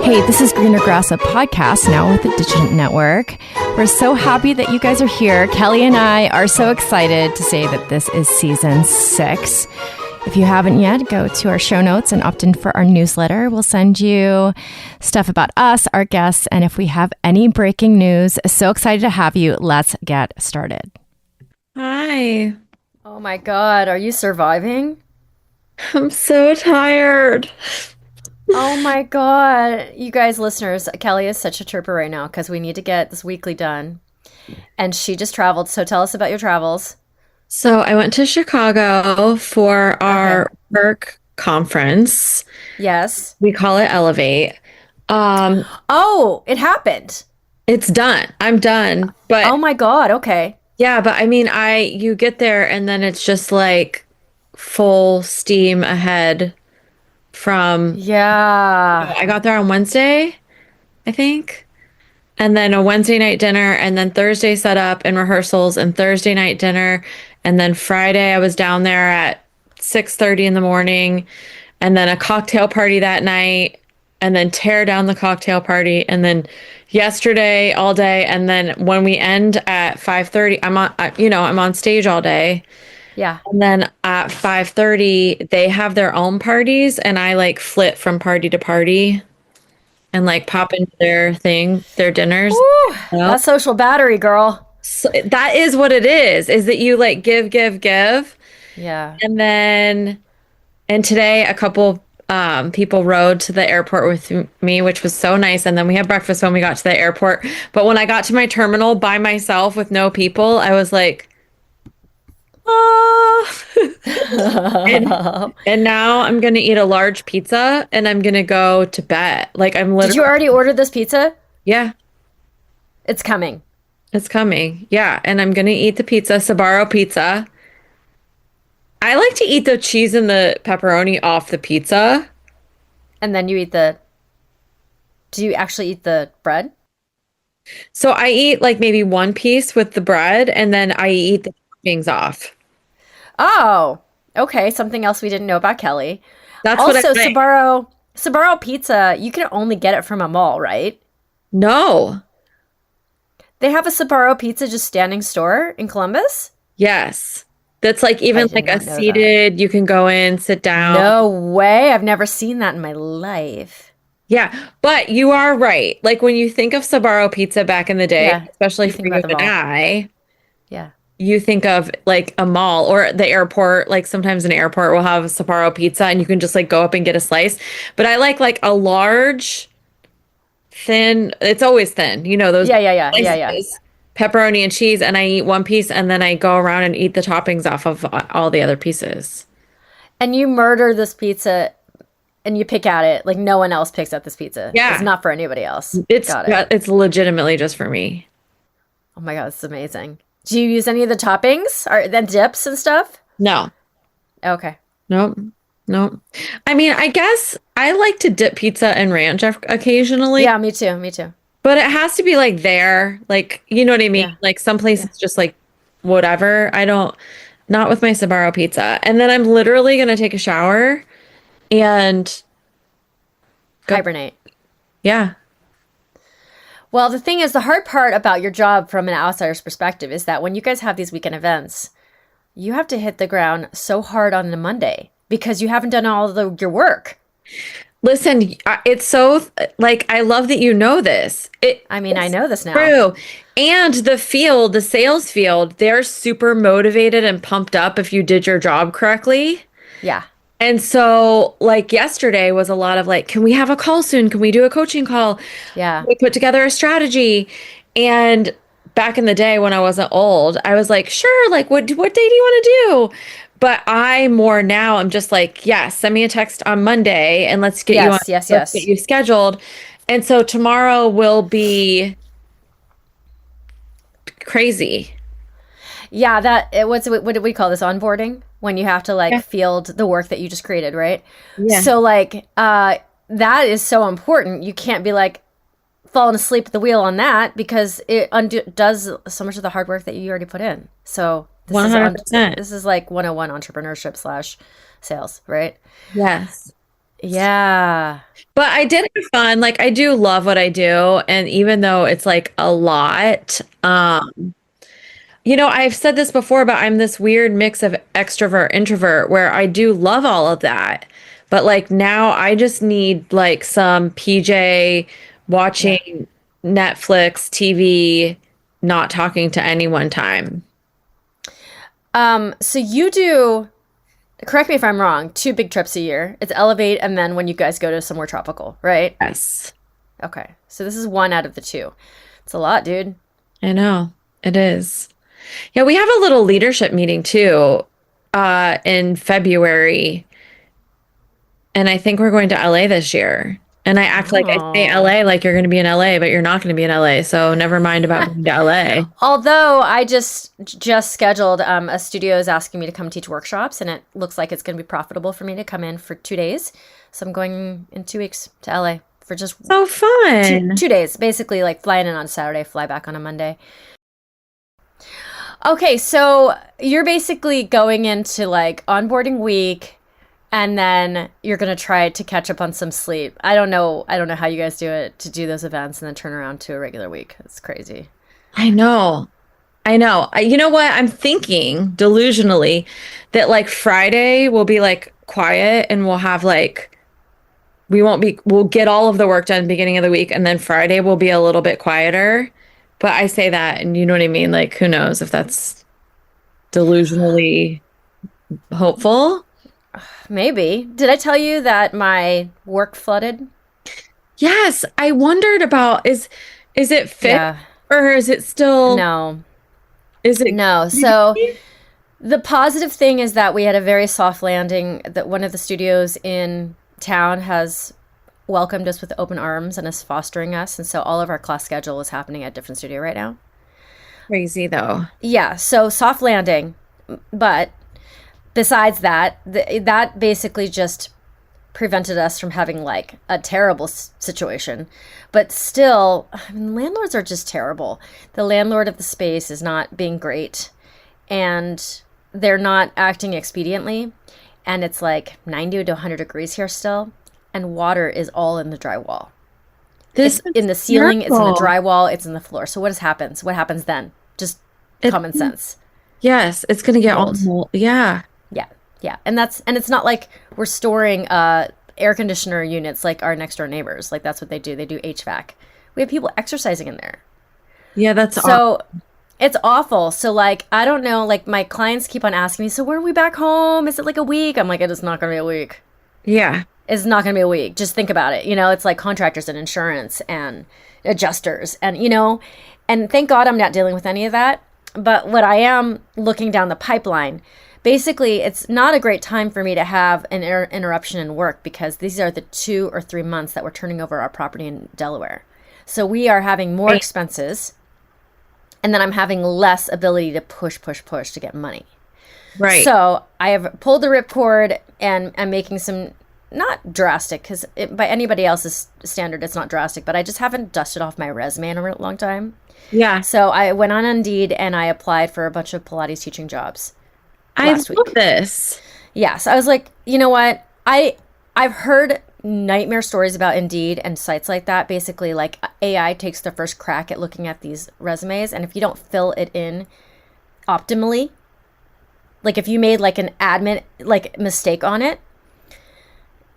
Hey, this is Greener Grass, a podcast now with the Digit Network. We're so happy that you guys are here. Kelly and I are so excited to say that this is season 6. If you haven't yet, go to our show notes and opt in for our newsletter. We'll send you stuff about us, our guests, and if we have any breaking news. So excited to have you. Let's get started. Hi. Oh my God, are you surviving? I'm so tired. Oh my God. You guys, listeners, Kelly is such a trooper right now because we need to get this weekly done. And she just traveled. So tell us about your travels. So I went to Chicago for our work conference. Yes. We call it Elevate. Oh, it happened. It's done. I'm done. But Oh my God. Okay. yeah, but I mean, you get there and then it's just like full steam ahead from Yeah. I got there on Wednesday, I think. And then a Wednesday night dinner, and then Thursday set up and rehearsals, and Thursday night dinner, and then Friday I was down there at 6:30 in the morning, and then a cocktail party that night, and then tear down the cocktail party, and then yesterday all day, and then when we end at 5:30, I'm on stage all day. Yeah. And then at 5:30, they have their own parties, and I like flit from party to party and like pop into their dinners. Ooh, that social battery, girl. So that is what it is that you like give. Yeah. And today a couple people rode to the airport with me, which was so nice. And then we had breakfast when we got to the airport. But when I got to my terminal by myself with no people, I was like, oh. and now I'm gonna eat a large pizza and I'm gonna go to bed. Like I'm literally. Did you already order this pizza? Yeah, It's coming. it's coming. Yeah, and I'm gonna eat the pizza, Sbarro pizza. I like to eat the cheese and the pepperoni off the pizza. And then do you actually eat the bread? So I eat like maybe one piece with the bread and then I eat the toppings off. Oh, okay. Something else we didn't know about Kelly. That's what Also, I think. Sbarro pizza, you can only get it from a mall, right? No. They have a Sbarro pizza just standing store in Columbus? Yes. That's like I even did like a not know that. seated, you can go in, sit down. No way. I've never seen that in my life. Yeah, but you are right. Like when you think of Sbarro pizza back in the day, Yeah. especially You for think you about the and mall. I, Yeah. you think of like a mall or the airport. Like sometimes an airport will have a Sbarro pizza and you can just like go up and get a slice. But I like a large, thin, it's always thin, those Yeah. slices, pepperoni and cheese, and I eat one piece and then I go around and eat the toppings off of all the other pieces. And you murder this pizza and you pick at it like no one else picks at this pizza. Yeah. It's not for anybody else. It's Got it. it's legitimately just for me. Oh my God, it's amazing. Do you use any of the toppings or then dips and stuff? No. Okay. Nope. Nope. I mean, I guess I like to dip pizza in ranch occasionally, Yeah, me too. Me too. but it has to be like there. Like, you know what I mean? Yeah. Like some places just like whatever. Not with my Sbarro pizza. And then I'm literally going to take a shower and go. Hibernate. Yeah. Well, the thing is, the hard part about your job from an outsider's perspective is that when you guys have these weekend events, you have to hit the ground so hard on the Monday because you haven't done all of your work. Listen, it's so like I love that you know this. I mean, I know this now. True. And the sales field, they're super motivated and pumped up if you did your job correctly. Yeah. And so, like yesterday was a lot of like, can we have a call soon? Can we do a coaching call? Yeah. We put together a strategy. And back in the day when I wasn't old, I was like, sure, like what day do you want to do? But I more now I'm just like, yes, send me a text on Monday and let's get you on. Yes. Let's get you scheduled. And so tomorrow will be crazy. Yeah, what do we call this, onboarding? When you have to like field the work that you just created, right? Yeah. So like that is so important. You can't be like falling asleep at the wheel on that because it does so much of the hard work that you already put in. So this 100%. This is like 101 entrepreneurship / sales, right? Yes. Yeah. But I did have fun. Like I do love what I do. And even though it's like a lot, I've said this before, but I'm this weird mix of extrovert, introvert, where I do love all of that. But like now I just need like some PJ Yeah. watching Netflix, TV, not talking to anyone time. So you do, correct me if I'm wrong, 2 big trips a year. It's Elevate and then when you guys go to somewhere tropical, right? Yes. Okay. So this is one out of the two. It's a lot, dude. I know. It is. Yeah, we have a little leadership meeting too, in February. And I think we're going to LA this year. And I act like I say Oh. LA like you're going to be in LA, but you're not going to be in LA. So never mind about going to LA. Although I just scheduled a studio is asking me to come teach workshops and it looks like it's going to be profitable for me to come in for 2 days. So I'm going in 2 weeks to LA for just So two fun. 2 days, basically like flying in on Saturday, fly back on a Monday. Okay, so you're basically going into like onboarding week and then you're going to try to catch up on some sleep. I don't know how you guys do it to do those events and then turn around to a regular week. It's crazy. I know. I know. You know what? I'm thinking delusionally that like Friday will be like quiet and we'll have like, we'll get all of the work done beginning of the week. And then Friday will be a little bit quieter. But I say that and you know what I mean? Like, who knows if that's delusionally hopeful? Maybe. Did I tell you that my work flooded? Yes, I wondered about is it fixed Yeah. or is it still No. is it No. So the positive thing is that we had a very soft landing, that one of the studios in town has welcomed us with open arms and is fostering us. And so all of our class schedule is happening at a different studio right now. crazy though? Yeah. So soft landing. But besides that, that basically just prevented us from having like a terrible situation. But still, I mean, landlords are just terrible. The landlord of the space is not being great and they're not acting expediently. And it's like 90 to 100 degrees here still. And water is all in the drywall. This It's is in the ceiling, it's in the terrible. drywall, it's in the floor. So what happens? What happens then? Just It's common sense. yes, it's gonna get all Mold. yeah. Yeah, yeah, and it's not like we're storing air conditioner units like our next door neighbors. Like that's what they do. They do HVAC. We have people exercising in there, Yeah, that's awful. so it's awful. So like I don't know. Like my clients keep on asking me, so when are we back home? Is it like a week? I'm like, it is not going to be a week. Yeah. It's not going to be a week. Just think about it. It's like contractors and insurance and adjusters and thank God I'm not dealing with any of that. But what I am looking down the pipeline, basically, it's not a great time for me to have an interruption in work because these are the 2 or 3 months that we're turning over our property in Delaware. So we are having more Right. expenses and then I'm having less ability to push to get money. Right. So I have pulled the ripcord and I'm making some not drastic because by anybody else's standard it's not drastic, but I just haven't dusted off my resume in a real long time. Yeah. So I went on Indeed and I applied for a bunch of Pilates teaching jobs I last love week. this. Yeah, so I was like, you know what? I've heard nightmare stories about Indeed and sites like that. Basically, like AI takes the first crack at looking at these resumes, and if you don't fill it in optimally, like if you made like an admin like mistake on it,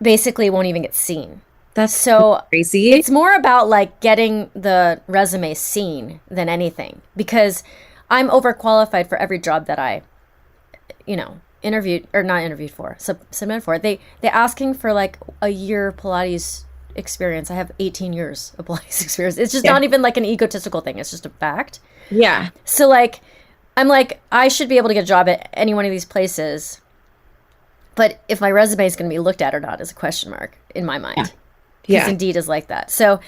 basically it won't even get seen. That's So crazy. it's more about like getting the resume seen than anything because I'm overqualified for every job that I, interviewed or not interviewed for, submitted for. They asking for like a year Pilates experience. I have 18 years of Pilates experience. It's just Yeah. not even like an egotistical thing. It's just a fact. Yeah. So like, I'm like, I should be able to get a job at any one of these places. But if my resume is going to be looked at or not is a question mark in my mind. Yeah. Because Yeah. Indeed is like that. So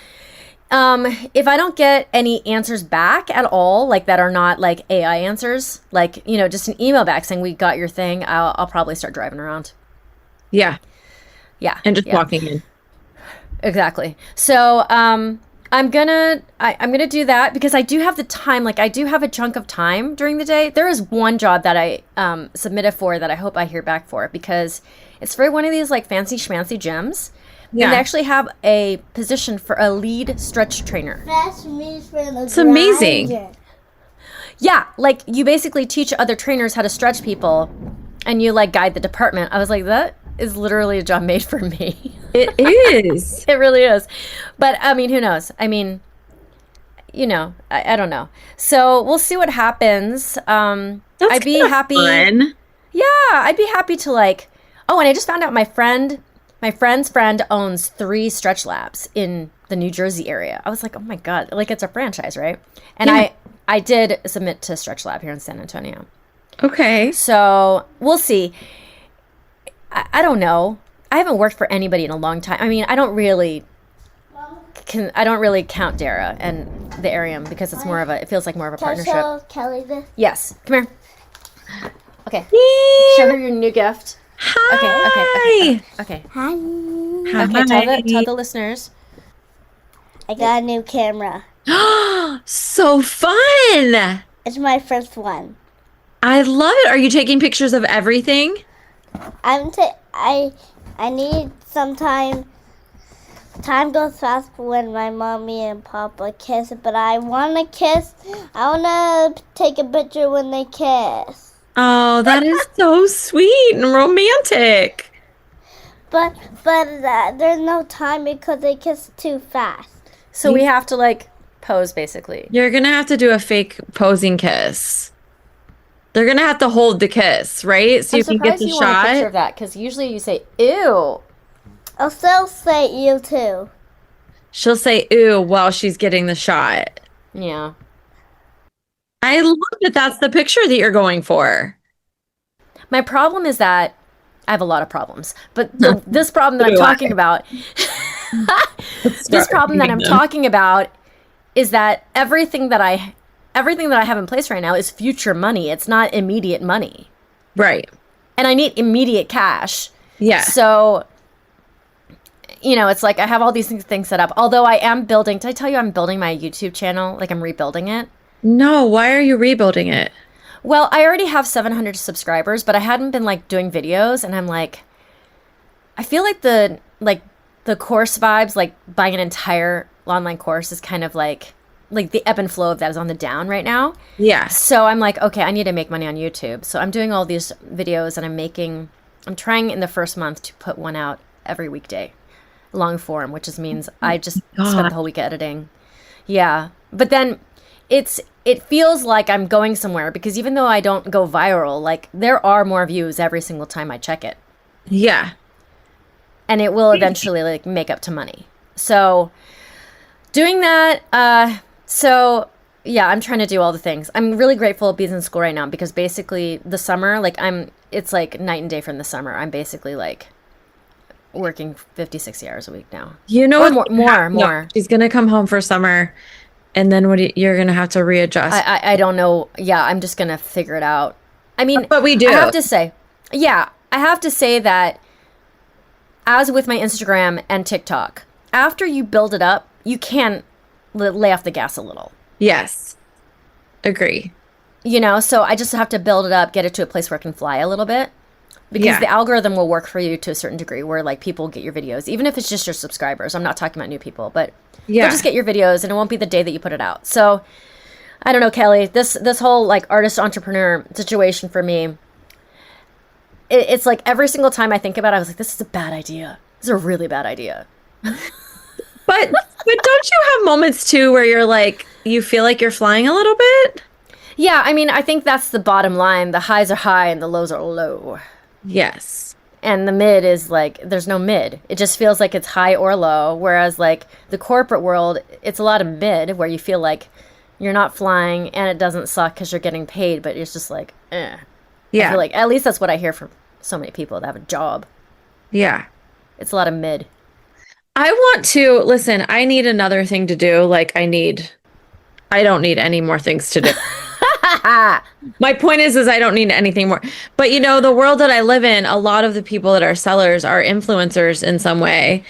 if I don't get any answers back at all, like that are not like AI answers, like, just an email back saying we got your thing, I'll probably start driving around. Yeah. Yeah. And just yeah, walking in. exactly. So I'm gonna do that because I do have the time. Like I do have a chunk of time during the day. There is one job that I submitted for that I hope I hear back for because It's for one of these like fancy schmancy gyms. Yeah. And they actually have a position for a lead stretch trainer. It's amazing. Yeah, like you basically teach other trainers how to stretch people and you like guide the department. I was like, that is literally a job made for me. It is. It really is. But I mean, who knows? I mean, you know, I don't know. So we'll see what happens. I'd be happy. Fun. Yeah, I'd be happy to like, oh, and I just found out my friend's friend owns 3 stretch labs in the New Jersey area. I was like, oh my God, like it's a franchise, right? And Yeah. I did submit to Stretch Lab here in San Antonio. Okay. So we'll see. I don't know. I haven't worked for anybody in a long time. I mean, I don't really count Dara and the Arium because it's more of a, it feels like more of a partnership. Can I show Kelly this? Yes. Come here. Okay. Yay. Show her your new gift. Hi. Okay. Hi. Okay, tell the listeners. I got a new camera. So fun. It's my first one. I love it. Are you taking pictures of everything? I need some time. Time goes fast when my mommy and papa kiss, but I want to kiss. I want to take a picture when they kiss. Oh, that is so sweet and romantic. But there's no time because they kiss too fast. So we have to like pose basically. You're going to have to do a fake posing kiss. They're going to have to hold the kiss, right? So I'm you can get surprised the you want a picture shot. of that because usually you say ew. I'll still say you too. She'll say, ooh, while she's getting the shot. Yeah. I love that that's the picture that you're going for. My problem is that I have a lot of problems, but this problem that I'm Do I? talking about, this problem that I'm talking about is that everything that I have in place right now is future money. It's not immediate money. Right. And I need immediate cash. Yeah. So, you know, it's like I have all these things set up. Although I am building, did I tell you I'm building my YouTube channel? Like I'm rebuilding it. No, why are you rebuilding it? Well, I already have 700 subscribers, but I hadn't been like doing videos, and I'm like, I feel like the course vibes, like buying an entire online course is kind of like the ebb and flow of that is on the down right now. Yeah. So I'm like, okay, I need to make money on YouTube. So I'm doing all these videos and I'm trying in the first month to put one out every weekday, long form, which just means I just spent the whole week editing. Yeah. But then it feels like I'm going somewhere because even though I don't go viral, like there are more views every single time I check it. Yeah. And it will eventually like make up to money. So doing that, so yeah, I'm trying to do all the things. I'm really grateful being in school right now because basically the summer, like it's like night and day from the summer. I'm basically like working 50, 60 hours a week now. You know Or what? more. No, she's going to come home for summer and then you're going to have to readjust. I don't know. Yeah, I'm just going to figure it out. I mean, But we do. I have to say that as with my Instagram and TikTok, after you build it up, you can lay off the gas a little. Yes. Agree. You know, so I just have to build it up, get it to a place where it can fly a little bit. Because Yeah. the algorithm will work for you to a certain degree where like people get your videos, even if it's just your subscribers. I'm not talking about new people, but Yeah. they'll just get your videos and it won't be the day that you put it out. So I don't know, Kelly, this whole like artist entrepreneur situation for me, it's like every single time I think about it, I was like, this is a bad idea. This is a really bad idea. But don't you have moments too where you're like, you feel like you're flying a little bit? Yeah, I mean, I think that's the bottom line. The highs are high and the lows are low. Yes. And the mid is like, there's no mid. It just feels like it's high or low. Whereas like the corporate world, it's a lot of mid where you feel like you're not flying and it doesn't suck because you're getting paid, but it's just like, eh. Yeah. I feel like, at least that's what I hear from so many people that have a job. Yeah. It's a lot of mid. I want to listen. I need another thing to do. Like I don't need any more things to do. My point is I don't need anything more. But you know, the world that I live in, a lot of the people that are sellers are influencers in some way,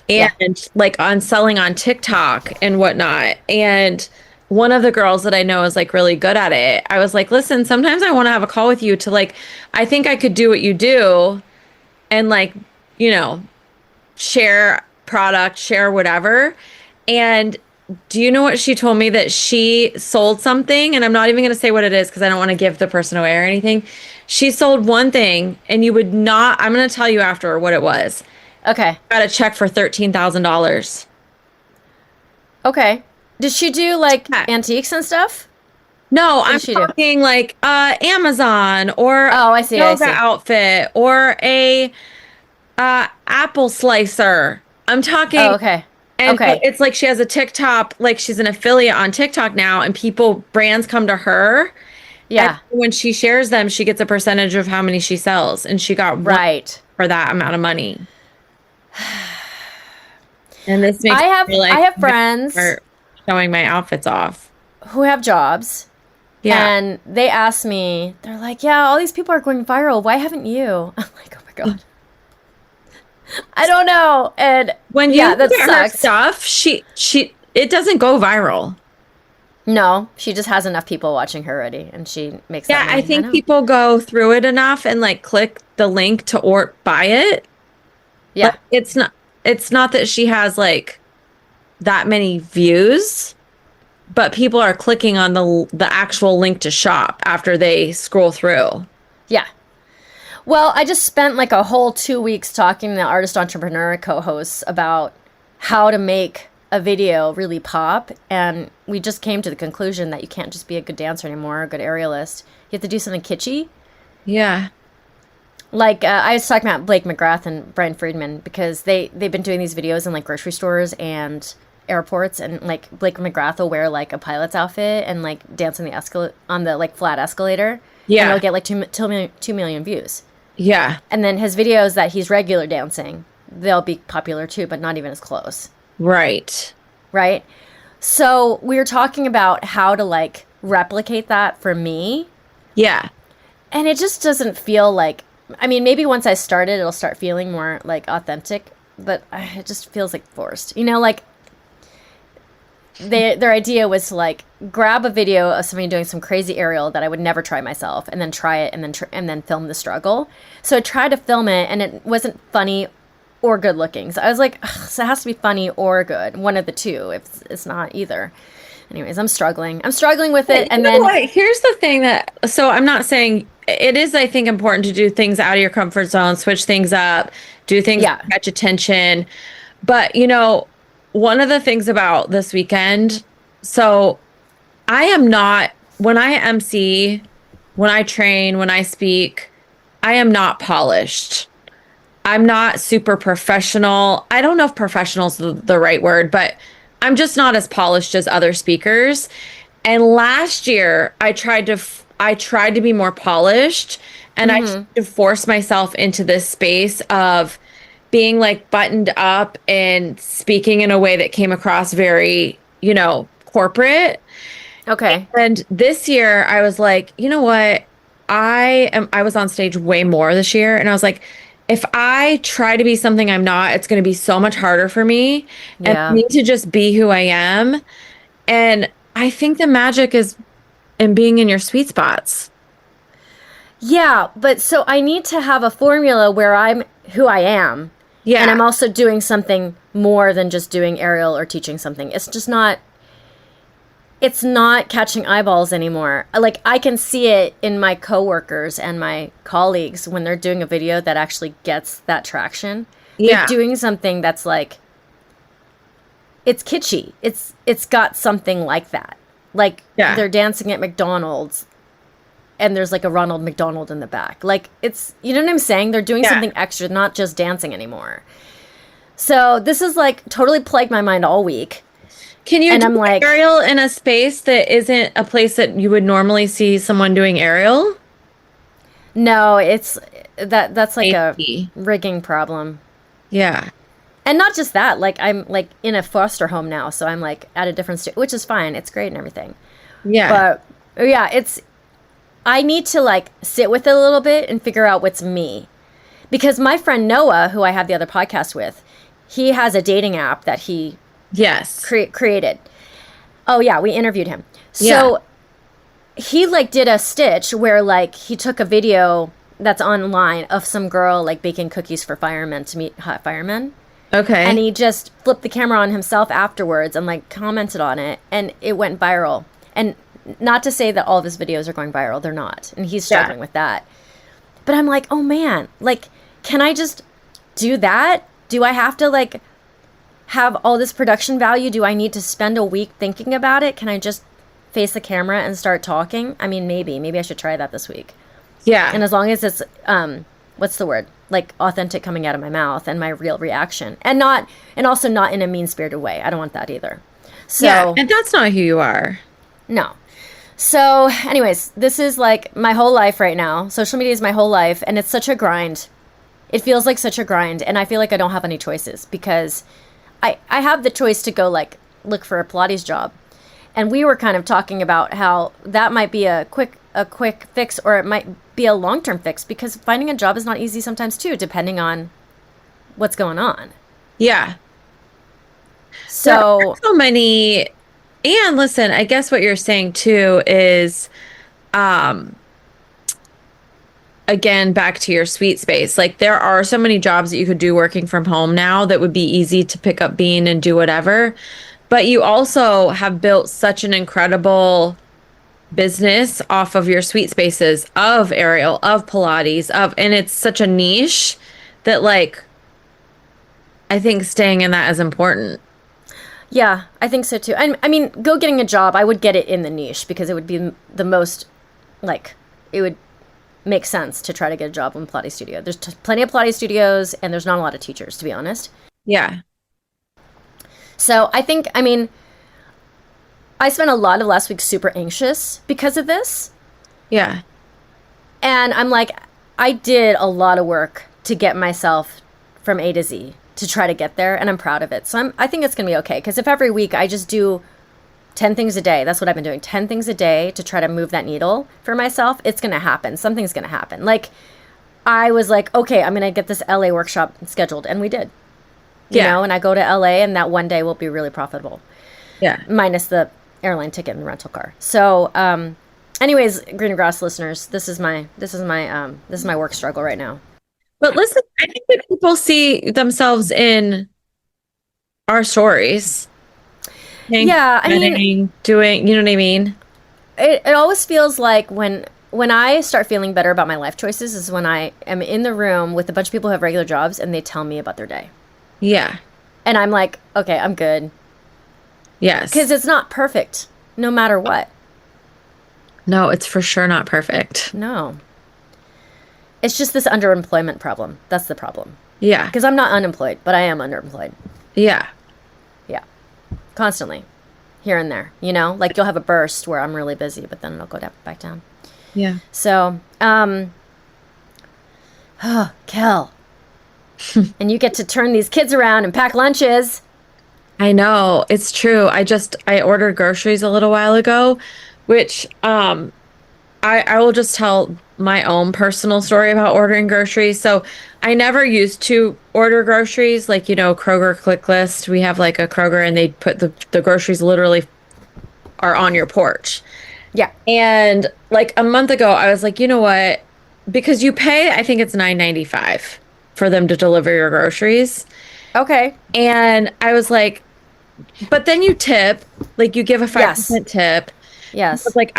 and like on selling on TikTok and whatnot. And one of the girls that I know is like really good at it. I was like, listen, sometimes I want to have a call with you to like, I think I could do what you do. and like, you know, share product, share whatever. And do you know what she told me? That she sold something, and I'm not even going to say what it is because I don't want to give the person away or anything. She sold one thing, and you would not, I'm going to tell you after what it was. Okay. Got a check for $13,000. Okay. Did she do like antiques and stuff? No, I'm talking like Amazon or I see. yoga outfit or a apple slicer. I'm talking. Oh, okay. And it's like she has a TikTok, like she's an affiliate on TikTok now, and brands come to her. Yeah. And when she shares them, she gets a percentage of how many she sells, and she got right for that amount of money. And this makes I have friends showing my outfits off who have jobs. Yeah. And they ask me, they're like, yeah, all these people are going viral. Why haven't you? I'm like, oh my God. I don't know. And when you look at her stuff, it doesn't go viral. No, she just has enough people watching her already, and she makes that money. I think people go through it enough and like click the link to buy it. Yeah. But it's not that she has like that many views, but people are clicking on the actual link to shop after they scroll through. Yeah. Well, I just spent like a whole 2 weeks talking to the artist entrepreneur co-hosts about how to make a video really pop, and we just came to the conclusion that you can't just be a good dancer anymore, or a good aerialist. You have to do something kitschy. Yeah. Like I was talking about Blake McGrath and Brian Friedman, because they've been doing these videos in like grocery stores and airports, and like Blake McGrath will wear like a pilot's outfit and like dance on the like flat escalator. Yeah. And he'll get like 2 million views. Yeah. And then his videos that he's regular dancing, they'll be popular too, but not even as close. Right. Right. So we were talking about how to like replicate that for me. Yeah. And it just doesn't feel like, I mean, maybe once I started, it'll start feeling more like authentic, but it just feels like forced. You know, like their idea was to like grab a video of somebody doing some crazy aerial that I would never try myself, and then try it, and then film the struggle. So I tried to film it, and it wasn't funny or good looking. So I was like, so it has to be funny or good, one of the two. If it's not either. Anyways, I'm struggling with it. And then here's the thing so I'm not saying it is, I think, important to do things out of your comfort zone, switch things up, do things that catch attention. But, you know, one of the things about this weekend, so I am not, when I MC, when I train, when I speak, I am not polished. I'm not super professional. I don't know if professional is the right word, but I'm just not as polished as other speakers. And last year I tried to be more polished, and I tried to force myself into this space of being like buttoned up and speaking in a way that came across very, you know, corporate. Okay. And this year I was like, you know what? I was on stage way more this year, and I was like, if I try to be something I'm not, it's going to be so much harder for me. And I need to just be who I am. And I think the magic is in being in your sweet spots. Yeah, but so I need to have a formula where I'm who I am. Yeah. And I'm also doing something more than just doing aerial or teaching something. It's not catching eyeballs anymore. Like, I can see it in my coworkers and my colleagues when they're doing a video that actually gets that traction. Yeah. They're doing something that's like, it's kitschy. It's got something like that. Like, they're dancing at McDonald's and there's like a Ronald McDonald in the back. Like, it's, you know what I'm saying? They're doing something extra, not just dancing anymore. So this is like totally plagued my mind all week. Can you do aerial in a space that isn't a place that you would normally see someone doing aerial? No, it's that's like a rigging problem. Yeah. And not just that, like I'm like in a foster home now, so I'm like at a different stage, which is fine. It's great and everything. Yeah. But yeah, I need to like sit with it a little bit and figure out what's me. Because my friend Noah, who I have the other podcast with, he has a dating app that he created. Oh yeah, we interviewed him. So he like did a stitch where like he took a video that's online of some girl like baking cookies for firemen to meet hot firemen. Okay. And he just flipped the camera on himself afterwards and like commented on it, and it went viral. And not to say that all of his videos are going viral, they're not. And he's struggling with that. But I'm like, oh man, like, can I just do that? Do I have to like have all this production value? Do I need to spend a week thinking about it? Can I just face the camera and start talking? I mean, maybe I should try that this week. Yeah. And as long as it's, what's the word? Like authentic coming out of my mouth and my real reaction, and also not in a mean-spirited way. I don't want that either. So, yeah, and that's not who you are. No. So anyways, this is like my whole life right now. Social media is my whole life, and it's such a grind. It feels like such a grind, and I feel like I don't have any choices, because I have the choice to go like look for a Pilates job. And we were kind of talking about how that might be a quick fix, or it might be a long-term fix, because finding a job is not easy sometimes too, depending on what's going on. Yeah. So many, and listen, I guess what you're saying too is, again, back to your sweet space. Like, there are so many jobs that you could do working from home now that would be easy to pick up bean and do whatever. But you also have built such an incredible business off of your sweet spaces of aerial, of Pilates, and it's such a niche that, like, I think staying in that is important. Yeah, I think so too. I mean, go getting a job, I would get it in the niche, because it would be the most, like, it would make sense to try to get a job in a Pilates studio. There's plenty of Pilates studios, and there's not a lot of teachers, to be honest. Yeah. So I think, I mean, I spent a lot of last week super anxious because of this. Yeah. And I'm like, I did a lot of work to get myself from A to Z to try to get there, and I'm proud of it. So I think it's going to be okay, because if every week I just do 10 things a day, that's what I've been doing, 10 things a day to try to move that needle for myself, it's going to happen. Something's going to happen. Like, I was like, okay, I'm going to get this LA workshop scheduled, and we did. You know, and I go to LA, and that one day will be really profitable. Yeah. Minus the airline ticket and rental car. So, anyways, Greener Grass listeners, this is my work struggle right now. But listen, I think that people see themselves in our stories. Yeah, I mean, doing, you know what I mean? It always feels like when I start feeling better about my life choices is when I am in the room with a bunch of people who have regular jobs, and they tell me about their day. Yeah. And I'm like, okay, I'm good. Yes. Because it's not perfect, no matter what. No, it's for sure not perfect. No. It's just this underemployment problem. That's the problem. Yeah. Because I'm not unemployed, but I am underemployed. Yeah. Yeah. Constantly. Here and there. You know? Like, you'll have a burst where I'm really busy, but then it'll go back down. Yeah. So, Kel. And you get to turn these kids around and pack lunches. I know, it's true. I ordered groceries a little while ago, which I will just tell my own personal story about ordering groceries. So I never used to order groceries, like, you know, Kroger Click List. We have like a Kroger, and they put the groceries literally are on your porch. Yeah. And like a month ago, I was like, you know what? Because you pay, I think it's $9.95 for them to deliver your groceries. Okay. And I was like, but then you tip, like you give a 5% tip. Yes. But like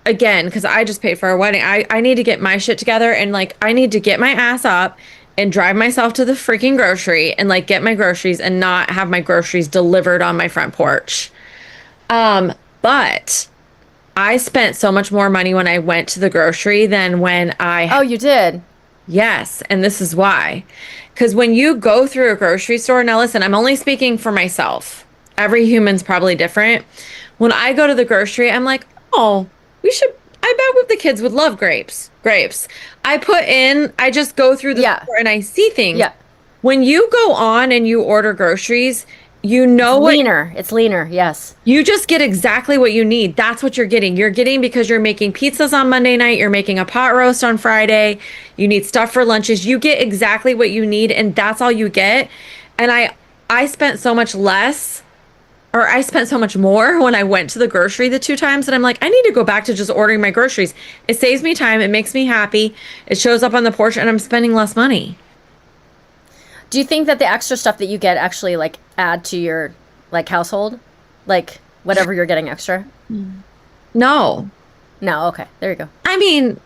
again, because I just paid for a wedding, I need to get my shit together, and like I need to get my ass up and drive myself to the freaking grocery and like get my groceries and not have my groceries delivered on my front porch. But I spent so much more money when I went to the grocery than when Oh, you did? Yes, and this is why. Because when you go through a grocery store, now listen, I'm only speaking for myself. Every human's probably different. When I go to the grocery, I'm like, oh, I bet the kids would love grapes. I just go through the store and I see things. Yeah. When you go on and you order groceries, you know It's leaner, yes. You just get exactly what you need. That's what you're getting. You're getting, because you're making pizzas on Monday night, you're making a pot roast on Friday, you need stuff for lunches. You get exactly what you need, and that's all you get. And I spent so much less or I spent so much more when I went to the grocery the 2 times that I'm like, I need to go back to just ordering my groceries. It saves me time. It makes me happy. It shows up on the porch and I'm spending less money. Do you think that the extra stuff that you get actually like add to your like household? Like whatever you're getting extra? No. No, okay. There you go. I mean,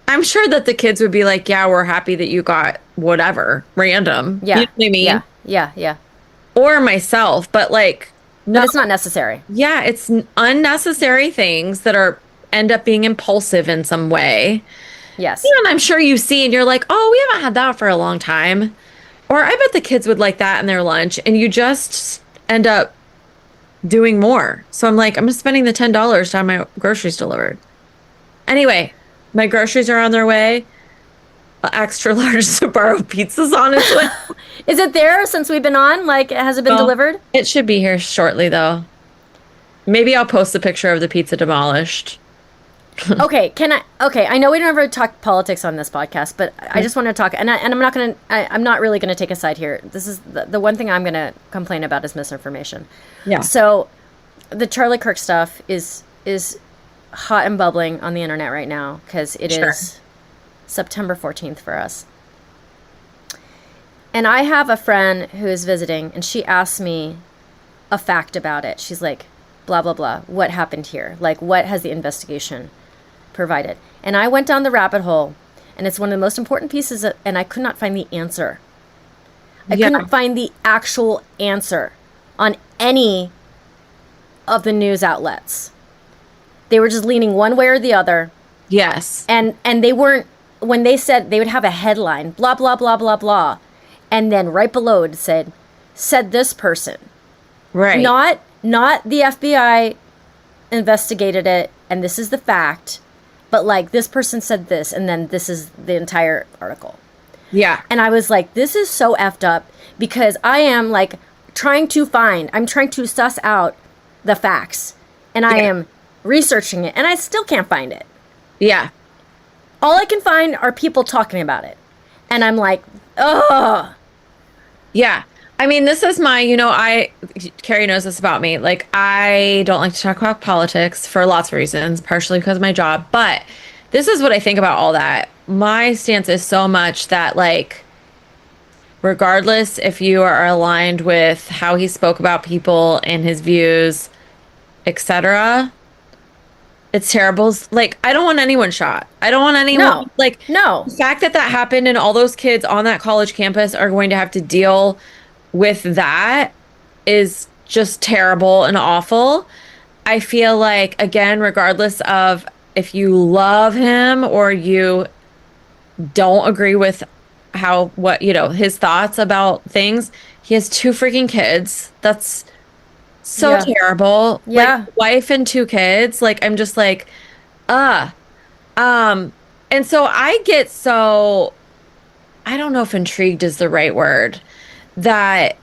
I'm sure that the kids would be like, yeah, we're happy that you got whatever, random. Yeah. You know what I mean? Yeah. Yeah. Yeah. Or myself, but like, no. But it's not necessary. Yeah, it's unnecessary things that are end up being impulsive in some way. Yes. And I'm sure you see and you're like, oh, we haven't had that for a long time. Or I bet the kids would like that in their lunch, and you just end up doing more. So I'm like, I'm just spending the $10 to have my groceries delivered. Anyway, my groceries are on their way. Extra large Sbarro pizza's on its way. Is it there since we've been on? Like, has it been delivered? It should be here shortly, though. Maybe I'll post a picture of the pizza demolished. Okay, I know we don't ever talk politics on this podcast, but I just want to talk, and I'm not really going to take a side here. This is the one thing I'm going to complain about is misinformation. Yeah. So, the Charlie Kirk stuff is hot and bubbling on the internet right now because it is September 14th for us. And I have a friend who is visiting, and she asked me a fact about it. She's like, blah, blah, blah. What happened here? Like, what has the investigation provided? And I went down the rabbit hole, and it's one of the most important pieces, and I could not find the answer. I couldn't find the actual answer on any of the news outlets. They were just leaning one way or the other. Yes. And they weren't, when they said, they would have a headline, blah, blah, blah, blah, blah. And then right below it said this person. Right. Not the FBI investigated it, and this is the fact, but like this person said this, and then this is the entire article. Yeah. And I was like, this is so effed up because I am like I'm trying to suss out the facts, and I am researching it, and I still can't find it. Yeah. All I can find are people talking about it. And I'm like, ugh. Yeah. I mean, this is Kerry knows this about me. Like, I don't like to talk about politics for lots of reasons, partially because of my job. But this is what I think about all that. My stance is so much that, like, regardless if you are aligned with how he spoke about people and his views, etc., it's terrible. Like, I don't want anyone shot. I don't want anyone. No. Like, no. The fact that happened and all those kids on that college campus are going to have to deal with that is just terrible and awful. I feel like, again, regardless of if you love him or you don't agree with his thoughts about things, he has 2 freaking kids. That's so terrible. Yeah. Like, wife and 2 kids. Like, I'm just like, and so I get so, I don't know if intrigued is the right word, that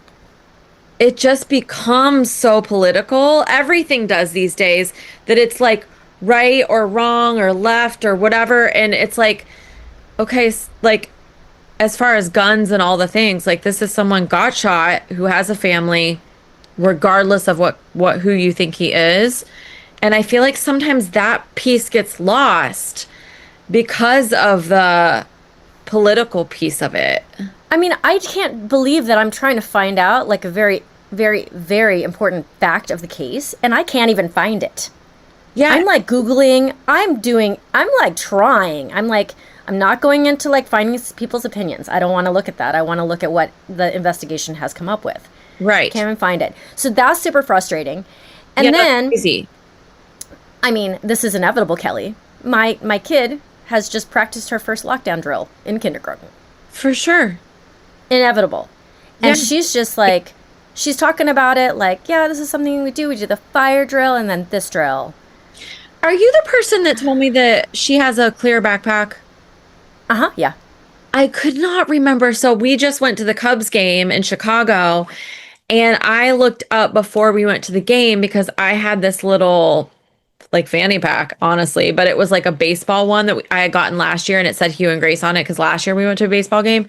it just becomes so political. Everything does these days, that it's like right or wrong or left or whatever. And it's like, okay, like, as far as guns and all the things, like, this is someone got shot who has a family, regardless of who you think he is. And I feel like sometimes that piece gets lost because of the political piece of it. I mean, I can't believe that I'm trying to find out like a very, very, very important fact of the case, and I can't even find it. Yeah. I'm like Googling, I'm like trying. I'm not going into like finding people's opinions. I don't want to look at that. I want to look at what the investigation has come up with. Right. Can't even find it. So that's super frustrating. And then, that's crazy. I mean, this is inevitable, Kelly. My kid has just practiced her first lockdown drill in kindergarten. For sure. Inevitable. And she's just like, she's talking about it like, yeah, this is something we do. We do the fire drill and then this drill. Are you the person that told me that she has a clear backpack? Uh-huh, yeah. I could not remember. So we just went to the Cubs game in Chicago, and I looked up before we went to the game because I had this little like fanny pack, honestly, but it was like a baseball one that I had gotten last year, and it said Hugh and Grace on it because last year we went to a baseball game.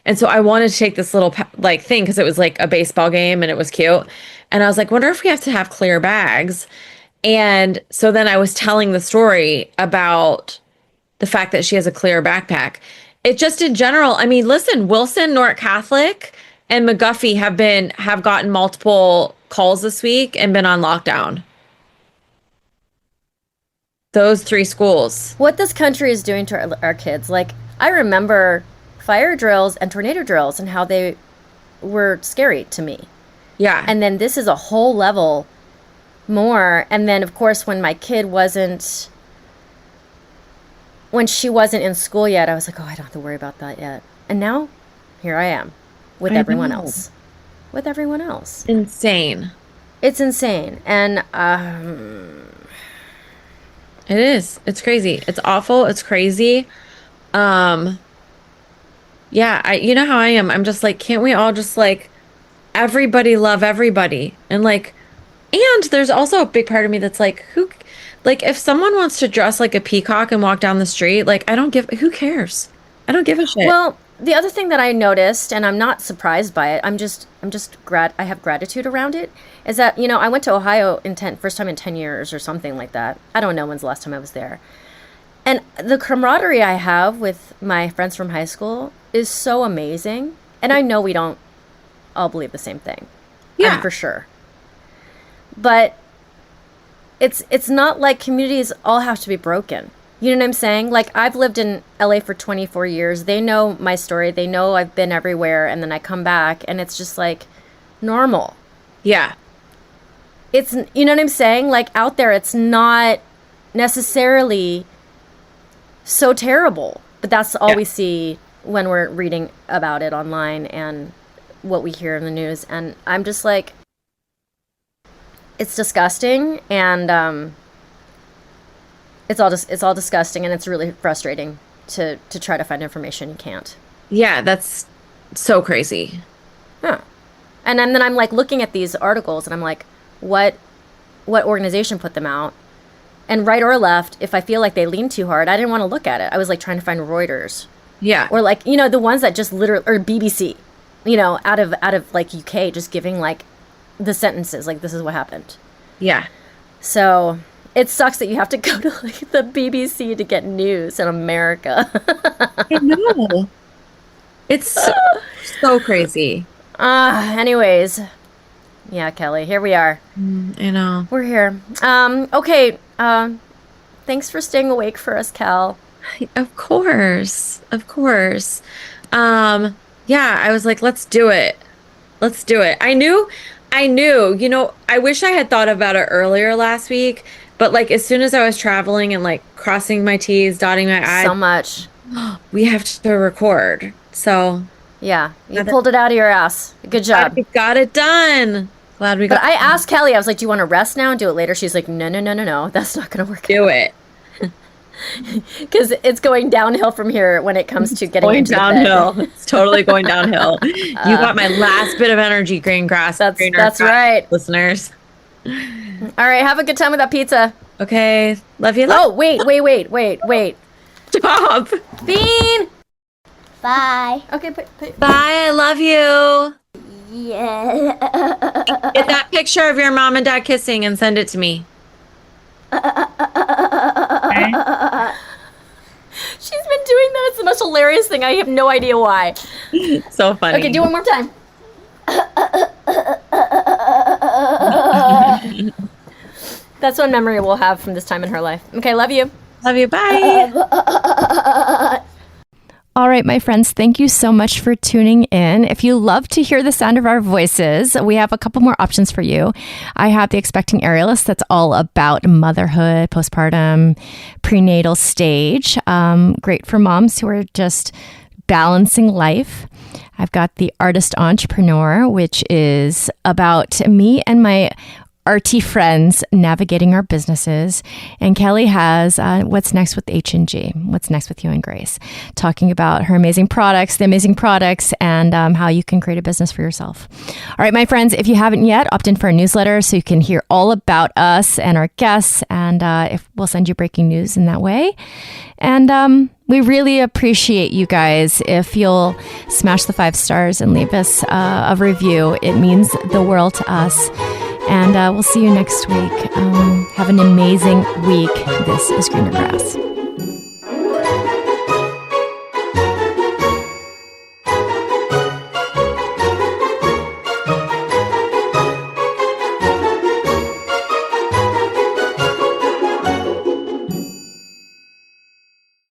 And so I wanted to take this little like thing because it was like a baseball game and it was cute. And I was like, wonder if we have to have clear bags. And so then I was telling the story about the fact that she has a clear backpack. It just in general, I mean, listen, Wilson, North Catholic, and McGuffey have gotten multiple calls this week and been on lockdown. Those 3 schools. What this country is doing to our kids. Like, I remember fire drills and tornado drills and how they were scary to me. Yeah. And then this is a whole level more. And then, of course, when she wasn't in school yet, I was like, oh, I don't have to worry about that yet. And now, here I am with everyone else. With everyone else. Insane. It's insane. And it is. It's crazy. It's awful. It's crazy. Yeah, you know how I am. I'm just like, can't we all just like everybody love everybody? And like, and there's also a big part of me that's like, like if someone wants to dress like a peacock and walk down the street, like who cares? I don't give a shit. Well, the other thing that I noticed, and I'm not surprised by it, I have gratitude around it, is that, I went to Ohio first time in 10 years or something like that. I don't know when's the last time I was there. And the camaraderie I have with my friends from high school is so amazing. And I know we don't all believe the same thing. Yeah. For sure. But it's not like communities all have to be broken. You know what I'm saying? Like, I've lived in LA for 24 years. They know my story. They know I've been everywhere. And then I come back and it's just like normal. Yeah. It's, you know what I'm saying? Like, out there, it's not necessarily so terrible. But that's all we see when we're reading about it online and what we hear in the news. And I'm just like, it's disgusting. And, it's all disgusting, and it's really frustrating to try to find information. You can't. Yeah, that's so crazy. Yeah. And then I'm like looking at these articles, and I'm like, what organization put them out? And right or left, if I feel like they lean too hard, I didn't want to look at it. I was like trying to find Reuters. Yeah. Or like, the ones that just literally, or BBC, out of like UK, just giving like the sentences, like this is what happened. Yeah. So it sucks that you have to go to like the BBC to get news in America. I know. It's so crazy. Anyways. Yeah, Kelly, here we are. I know. We're here. Okay. Thanks for staying awake for us, Cal. Of course. Of course. Yeah, I was like, let's do it. Let's do it. I knew, I wish I had thought about it earlier last week. But like as soon as I was traveling and like crossing my T's, dotting my I's, so much, we have to record. So yeah, you pulled it out of your ass. Good job. We got it done. Glad we got. But I asked Kelly, I was like, "Do you want to rest now and do it later?" She's like, "No, that's not going to work." Do it. Because it's going downhill from here when it comes to getting into downhill. the bed. It's totally going downhill. You got my last bit of energy, green grass. That's right, listeners. All right, have a good time with that pizza. Okay, love you. Oh, wait. Stop. Bean. Bye. Okay, Bye, I love you. Yeah. Get that picture of your mom and dad kissing and send it to me. Okay. She's been doing that. It's the most hilarious thing. I have no idea why. So funny. Okay, do one more time. That's one memory we'll have from this time in her life. Okay, love you. Love you. Bye. All right, my friends, thank you so much for tuning in. If you love to hear the sound of our voices, we have a couple more options for you. I have the Expecting Aerialist that's all about motherhood, postpartum, prenatal stage. Great for moms who are just balancing life. I've got the Artist Entrepreneur, which is about me and my arty friends navigating our businesses. And Kelli has What's Next with H&G, What's Next with You and Grace, talking about her amazing products, and how you can create a business for yourself. All right, my friends, if you haven't yet, opt in for our newsletter so you can hear all about us and our guests, and if we'll send you breaking news in that way. And we really appreciate you guys. If you'll smash the 5 stars and leave us a review, it means the world to us. And we'll see you next week. Have an amazing week. This is Greener Grass.